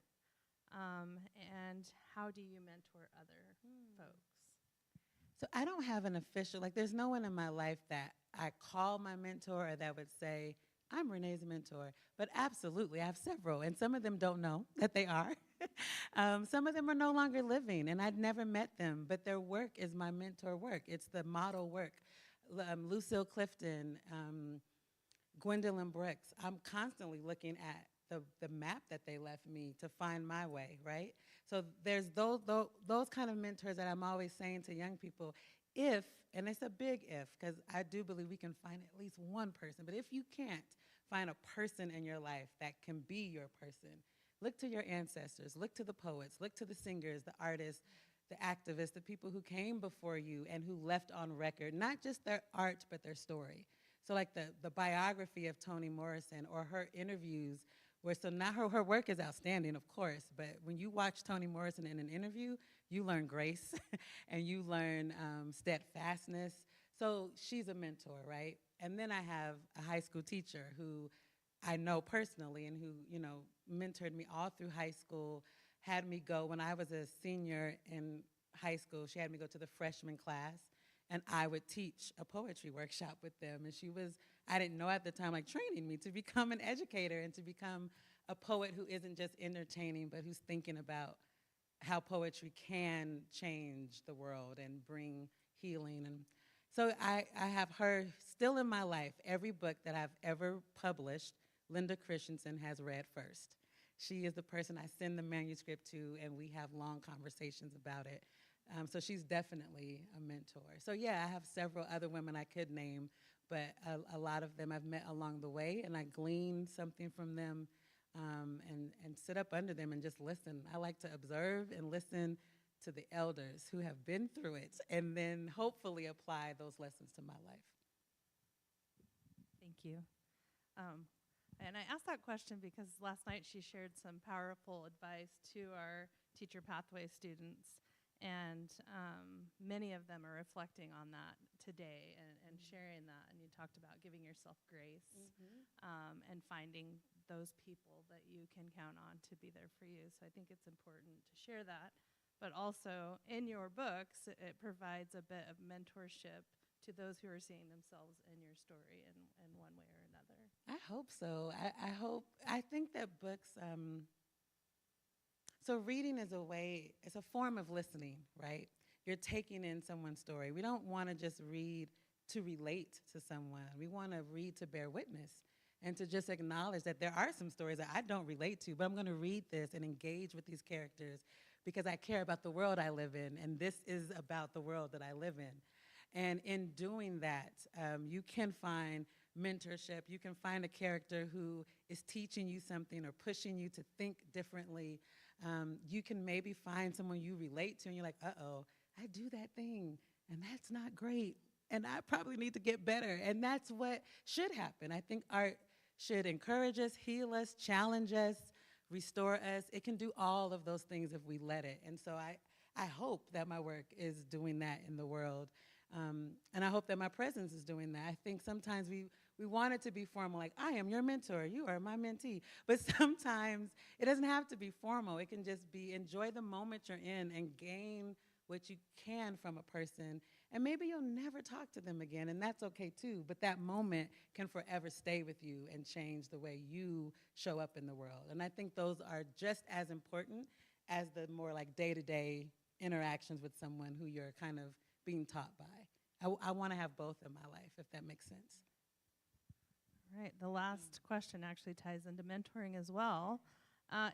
And how do you mentor other folks? So I don't have an official, like there's no one in my life that I call my mentor or that would say, I'm Renee's mentor. But absolutely, I have several, and some of them don't know that they are. Some of them are no longer living, and I'd never met them, but their work is my mentor work. It's the model work. Lucille Clifton, Gwendolyn Brooks. I'm constantly looking at the map that they left me to find my way, right? So there's those kind of mentors that I'm always saying to young people, if, and it's a big if, because I do believe we can find at least one person, but if you can't find a person in your life that can be your person, look to your ancestors, look to the poets, look to the singers, the artists, the activists, the people who came before you and who left on record, not just their art, but their story. So like the biography of Toni Morrison or her interviews, where so now her work is outstanding, of course, but when you watch Toni Morrison in an interview, you learn grace and you learn steadfastness. So she's a mentor, right? And then I have a high school teacher who I know personally and who, mentored me all through high school, had me go, when I was a senior in high school, she had me go to the freshman class, and I would teach a poetry workshop with them. And she was, I didn't know at the time, like training me to become an educator and to become a poet who isn't just entertaining, but who's thinking about how poetry can change the world and bring healing. And so I have her still in my life. Every book that I've ever published, Linda Christensen has read first. She is the person I send the manuscript to, and we have long conversations about it. So she's definitely a mentor. So yeah, I have several other women I could name, but a lot of them I've met along the way, and I glean something from them and sit up under them and just listen. I like to observe and listen to the elders who have been through it, and then hopefully apply those lessons to my life. Thank you. And I asked that question because last night she shared some powerful advice to our teacher pathway students, and many of them are reflecting on that today and sharing that. And you talked about giving yourself grace and finding those people that you can count on to be there for you. So I think it's important to share that. But also in your books, it provides a bit of mentorship to those who are seeing themselves in your story in one way or another. I hope so. I think that books, so reading is it's a form of listening, right? You're taking in someone's story. We don't want to just read to relate to someone. We want to read to bear witness and to just acknowledge that there are some stories that I don't relate to, but I'm going to read this and engage with these characters because I care about the world I live in, and this is about the world that I live in. And in doing that, you can find mentorship. You can find a character who is teaching you something or pushing you to think differently. You can maybe find someone you relate to and you're like, uh-oh, I do that thing and that's not great and I probably need to get better. And that's what should happen. I think art should encourage us, heal us, challenge us, restore us. It can do all of those things if we let it. And so I hope that my work is doing that in the world. And I hope that my presence is doing that. I think sometimes we want it to be formal, like, I am your mentor, you are my mentee. But sometimes it doesn't have to be formal. It can just be enjoy the moment you're in and gain what you can from a person. And maybe you'll never talk to them again, and that's okay too. But that moment can forever stay with you and change the way you show up in the world. And I think those are just as important as the more like day-to-day interactions with someone who you're kind of being taught by. I want to have both in my life, if that makes sense. All right, the last question actually ties into mentoring as well.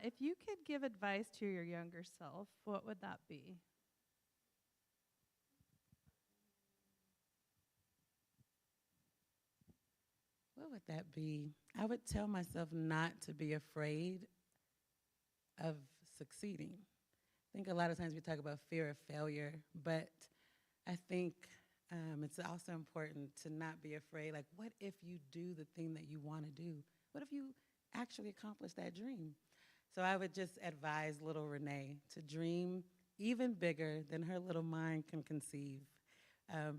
If you could give advice to your younger self, what would that be? What would that be? I would tell myself not to be afraid of succeeding. I think a lot of times we talk about fear of failure, but I think It's also important to not be afraid. Like, what if you do the thing that you want to do? What if you actually accomplish that dream? So I would just advise little Renee to dream even bigger than her little mind can conceive.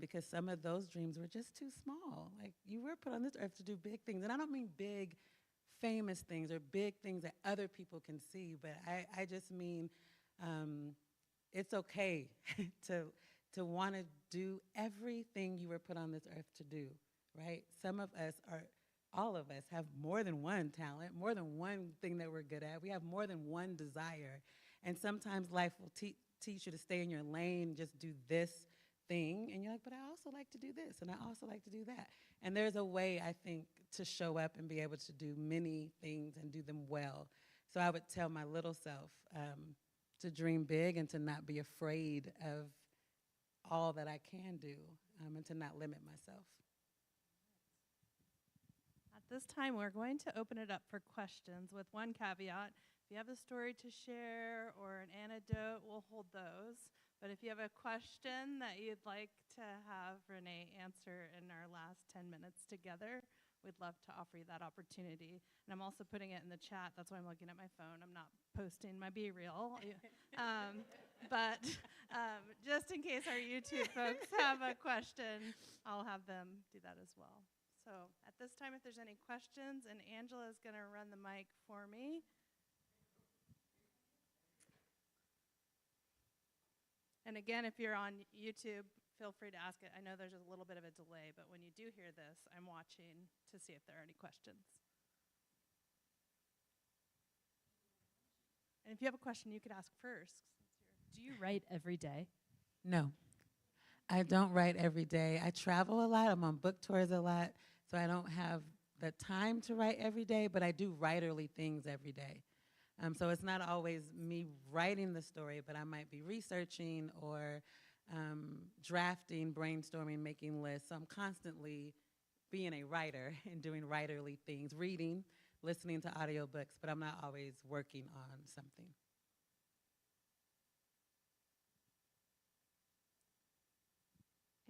Because some of those dreams were just too small. Like, you were put on this earth to do big things. And I don't mean big, famous things or big things that other people can see, but I just mean it's okay to want to do everything you were put on this earth to do, right? Some of us are, all of us have more than one talent, more than one thing that we're good at. We have more than one desire. And sometimes life will teach you to stay in your lane, just do this thing. And you're like, but I also like to do this, and I also like to do that. And there's a way, I think, to show up and be able to do many things and do them well. So I would tell my little self to dream big and to not be afraid of all that I can do, and to not limit myself. At this time, we're going to open it up for questions with one caveat. If you have a story to share or an anecdote, we'll hold those. But if you have a question that you'd like to have Renee answer in our last 10 minutes together, we'd love to offer you that opportunity. And I'm also putting it in the chat. That's why I'm looking at my phone. I'm not posting my BeReal. But just in case our YouTube folks have a question, I'll have them do that as well. So at this time, if there's any questions, and Angela is going to run the mic for me. And again, if you're on YouTube, feel free to ask it. I know there's a little bit of a delay, but when you do hear this, I'm watching to see if there are any questions. And if you have a question, you could ask first. Do you write every day? No, I don't write every day. I travel a lot. I'm on book tours a lot, so I don't have the time to write every day, but I do writerly things every day. So it's not always me writing the story, but I might be researching or drafting, brainstorming, making lists. So I'm constantly being a writer and doing writerly things, reading, listening to audiobooks, but I'm not always working on something.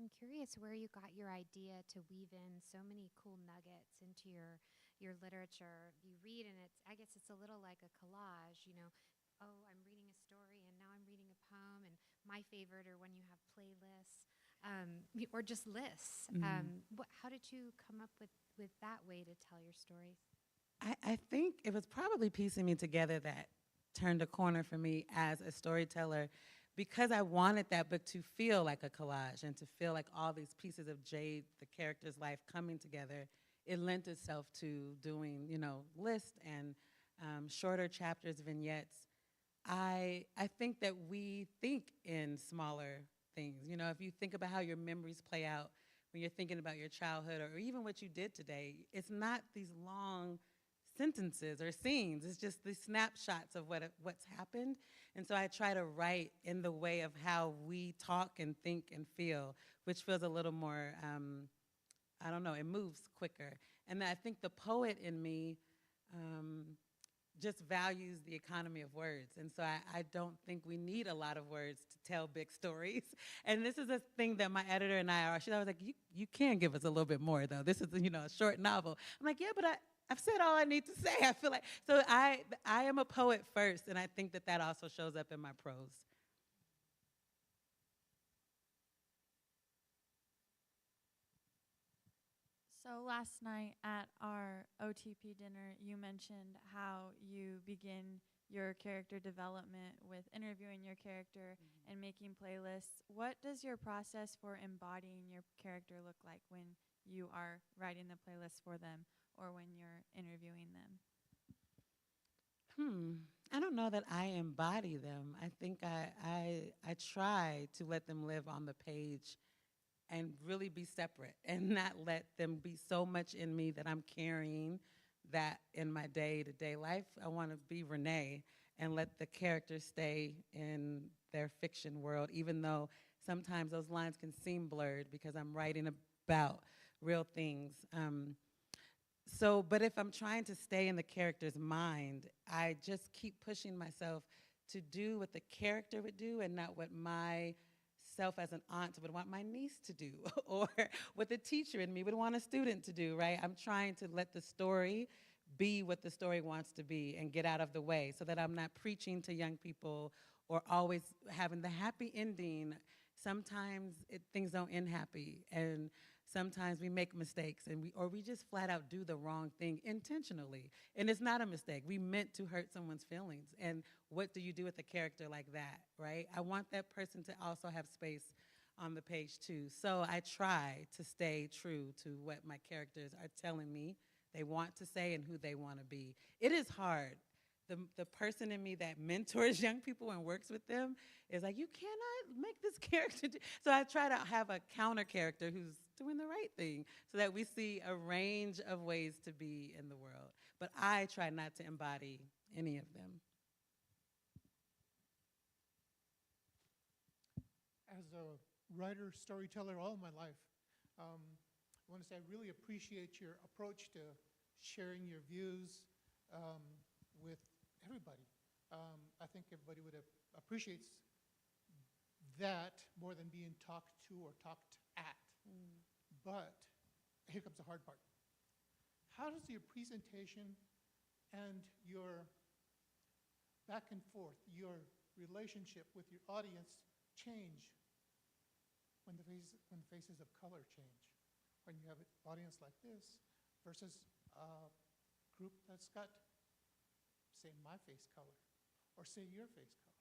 I'm curious where you got your idea to weave in so many cool nuggets into your literature. You read and I guess it's a little like a collage, oh, I'm reading a story and now I'm reading a poem, and my favorite are when you have playlists or just lists. How did you come up with that way to tell your stories? I think it was probably piecing me together that turned a corner for me as a storyteller, because I wanted that book to feel like a collage and to feel like all these pieces of Jade, the character's life, coming together. It lent itself to doing, lists and shorter chapters, vignettes. I think that we think in smaller things. If you think about how your memories play out when you're thinking about your childhood or even what you did today, it's not these long sentences or scenes. It's just the snapshots of what's happened. And so I try to write in the way of how we talk and think and feel, which feels a little more, I don't know, it moves quicker. And I think the poet in me just values the economy of words. And so I don't think we need a lot of words to tell big stories. And this is a thing that my editor and I are, she's always like, you can give us a little bit more, though. This is, a short novel. I'm like, yeah, but I've said all I need to say. I feel like, so I am a poet first, and I think that also shows up in my prose. So last night at our OTP dinner, you mentioned how you begin your character development with interviewing your character and making playlists. What does your process for embodying your character look like when you are writing the playlist for them or when you're interviewing them? I don't know that I embody them. I think I try to let them live on the page and really be separate and not let them be so much in me that I'm carrying that in my day-to-day life. I want to be Renee and let the characters stay in their fiction world, even though sometimes those lines can seem blurred because I'm writing about real things. But if I'm trying to stay in the character's mind, I just keep pushing myself to do what the character would do and not what my self as an aunt would want my niece to do, or what the teacher in me would want a student to do, right? I'm trying to let the story be what the story wants to be and get out of the way so that I'm not preaching to young people or always having the happy ending. Sometimes things don't end happy, and sometimes we make mistakes, and we just flat out do the wrong thing intentionally. And it's not a mistake. We meant to hurt someone's feelings. And what do you do with a character like that, right? I want that person to also have space on the page too. So I try to stay true to what my characters are telling me they want to say and who they want to be. It is hard. The person in me that mentors young people and works with them is like, you cannot make this character do. So I try to have a counter character who's doing the right thing so that we see a range of ways to be in the world. But I try not to embody any of them. As a writer, storyteller all my life, I want to say I really appreciate your approach to sharing your views with everybody. I think everybody would appreciates that more than being talked to or talked at. But here comes the hard part. How does your presentation and your back and forth, your relationship with your audience change when the faces of color change? When you have an audience like this versus a group that's got, say, my face color, or say your face color.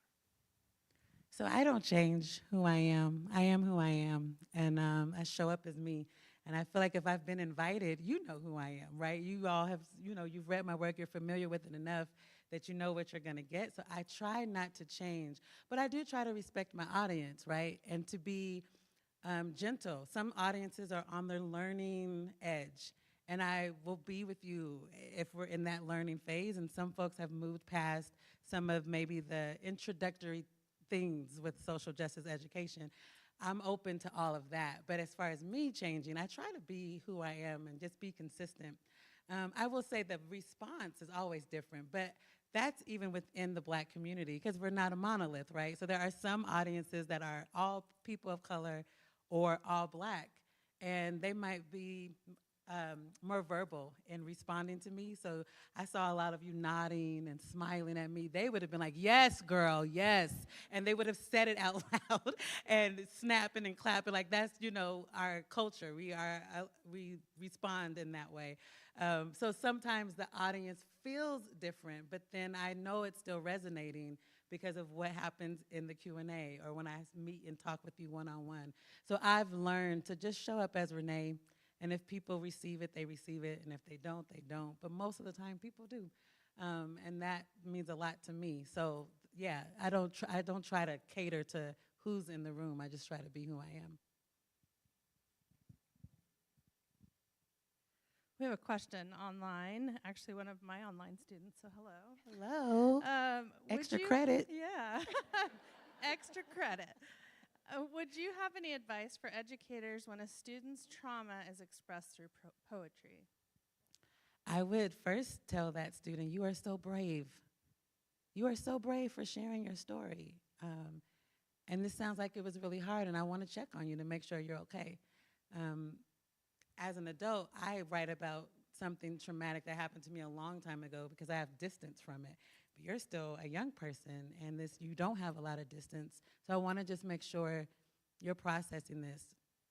So I don't change who I am. I am who I am, and I show up as me. And I feel like if I've been invited, you know who I am, right? You all have, you've read my work, you're familiar with it enough that you know what you're gonna get. So I try not to change, but I do try to respect my audience, right? And to be gentle. Some audiences are on their learning edge, and I will be with you if we're in that learning phase, and some folks have moved past some of maybe the introductory things with social justice education. I'm open to all of that, but as far as me changing, I try to be who I am and just be consistent. I will say the response is always different, but that's even within the Black community because we're not a monolith, right? So there are some audiences that are all people of color or all Black, and they might be more verbal in responding to me. So I saw a lot of you nodding and smiling at me. They would have been like, yes, girl, yes. And they would have said it out loud and snapping and clapping. Like that's, our culture. We respond in that way. So sometimes the audience feels different, but then I know it's still resonating because of what happens in the Q&A or when I meet and talk with you one-on-one. So I've learned to just show up as Renee. And if people receive it, they receive it. And if they don't, they don't. But most of the time, people do. And that means a lot to me. So, yeah, I don't try to cater to who's in the room. I just try to be who I am. We have a question online. Actually, one of my online students, so hello. Hello. Extra credit. Yeah. Extra credit. Would you have any advice for educators when a student's trauma is expressed through poetry? I would first tell that student, you are so brave. You are so brave for sharing your story. And this sounds like it was really hard, and I want to check on you to make sure you're okay. As an adult, I write about something traumatic that happened to me a long time ago because I have distance from it. But you're still a young person, and you don't have a lot of distance. So I want to just make sure you're processing this.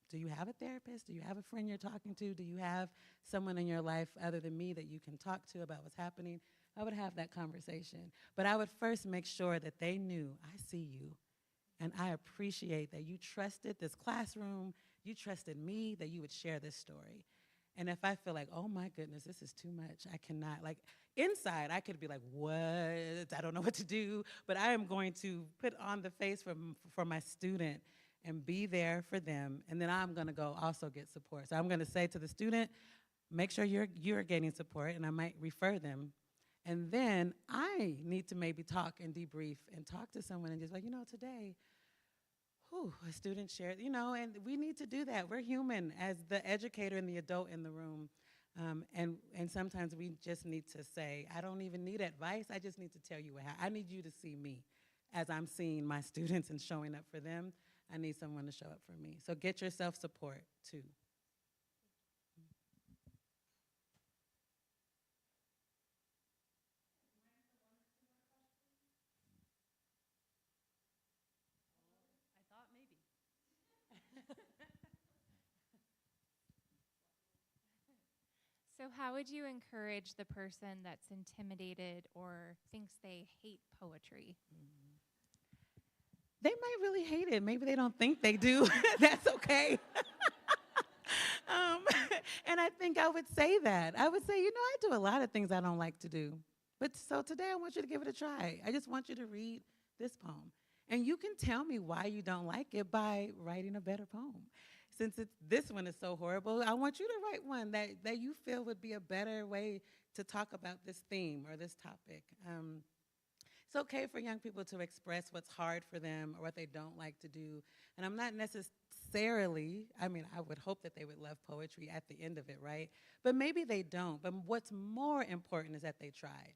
Do you have a therapist? Do you have a friend you're talking to? Do you have someone in your life other than me that you can talk to about what's happening? I would have that conversation. But I would first make sure that they knew, I see you, and I appreciate that you trusted this classroom, you trusted me, that you would share this story. And if I feel like, oh my goodness, this is too much, I cannot, inside, I could be like, what? I don't know what to do. But I am going to put on the face for my student and be there for them. And then I'm going to go also get support. So I'm going to say to the student, make sure you're getting support, and I might refer them. And then I need to maybe talk and debrief and talk to someone and just like, today, a student shared, and we need to do that. We're human as the educator and the adult in the room. And sometimes we just need to say, I don't even need advice. I just need to tell you what happened. I need you to see me as I'm seeing my students and showing up for them. I need someone to show up for me. So get yourself support too. I thought maybe. So, how would you encourage the person that's intimidated or thinks they hate poetry? They might really hate it. Maybe they don't think they do. That's okay. um, and I think I would say that. I would say, I do a lot of things I don't like to do. But so today I want you to give it a try. I just want you to read this poem. And you can tell me why you don't like it by writing a better poem. Since this one is so horrible, I want you to write one that you feel would be a better way to talk about this theme or this topic. It's okay for young people to express what's hard for them or what they don't like to do. And I'm not necessarily, I would hope that they would love poetry at the end of it, right? But maybe they don't. But what's more important is that they tried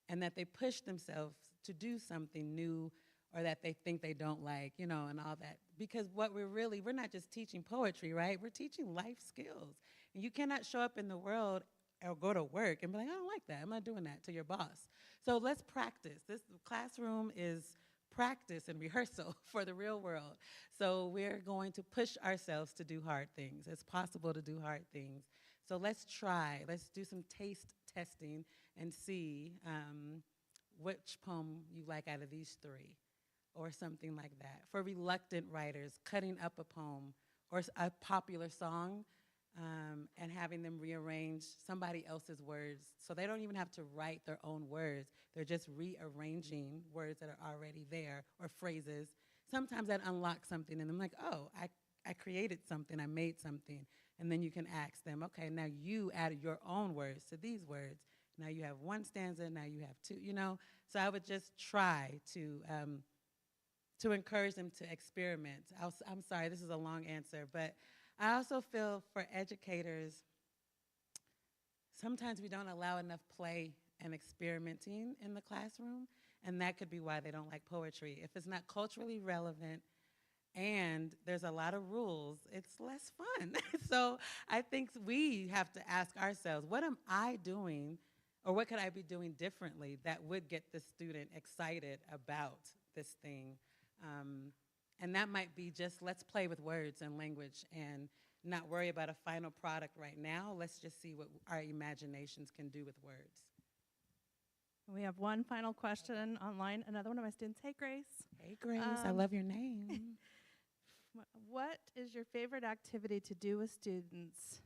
and that they pushed themselves to do something new or that they think they don't like, and all that. Because what we're not just teaching poetry, right? We're teaching life skills. And you cannot show up in the world or go to work and be like, I don't like that. I'm not doing that to your boss. So let's practice. This classroom is practice and rehearsal for the real world. So we're going to push ourselves to do hard things. It's possible to do hard things. So let's try. Let's do some taste testing and see which poem you like out of these three or something like that. For reluctant writers, cutting up a poem or a popular song and having them rearrange somebody else's words. So they don't even have to write their own words. They're just rearranging words that are already there or phrases. Sometimes that unlocks something and I'm like, oh, I created something, I made something. And then you can ask them, okay, now you added your own words to these words. Now you have one stanza, now you have two, So I would just try to encourage them to experiment. I'm sorry, this is a long answer, but I also feel for educators, sometimes we don't allow enough play and experimenting in the classroom, and that could be why they don't like poetry. If it's not culturally relevant and there's a lot of rules, it's less fun. So I think we have to ask ourselves, what am I doing or what could I be doing differently that would get the student excited about this thing? And that might be just let's play with words and language and not worry about a final product right now. Let's just see what our imaginations can do with words. We have one final question online. Another one of my students. Hey, Grace. Hey, Grace. I love your name. What is your favorite activity to do with students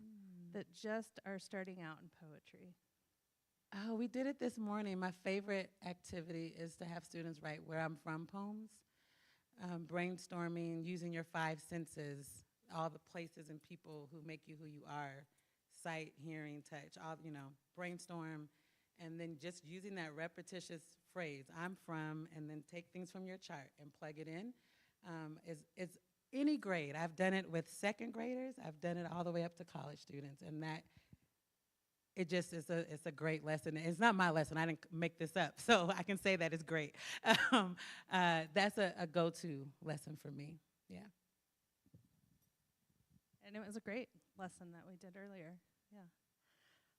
that just are starting out in poetry? Oh, we did it this morning. My favorite activity is to have students write where I'm from poems. Brainstorming, using your five senses, all the places and people who make you who you are, sight, hearing, touch, all, brainstorm, and then just using that repetitious phrase, I'm from, and then take things from your chart and plug it in, is any grade. I've done it with second graders. I've done it all the way up to college students, and that it just is it's a great lesson. It's not my lesson. I didn't make this up, so I can say that it's great. That's a go-to lesson for me, yeah. And it was a great lesson that we did earlier, yeah.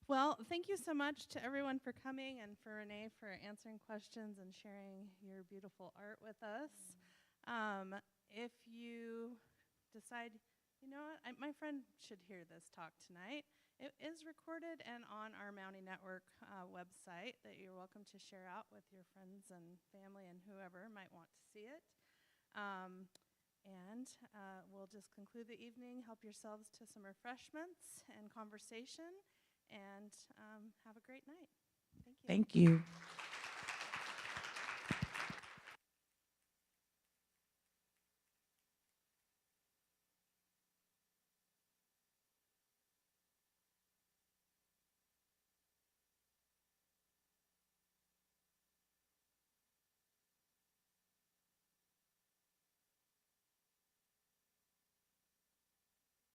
Well, thank you so much to everyone for coming and for Renee for answering questions and sharing your beautiful art with us. If you decide, my friend should hear this talk tonight, it is recorded and on our Mountie Network website that you're welcome to share out with your friends and family and whoever might want to see it. And we'll just conclude the evening. Help yourselves to some refreshments and conversation, and have a great night. Thank you. Thank you.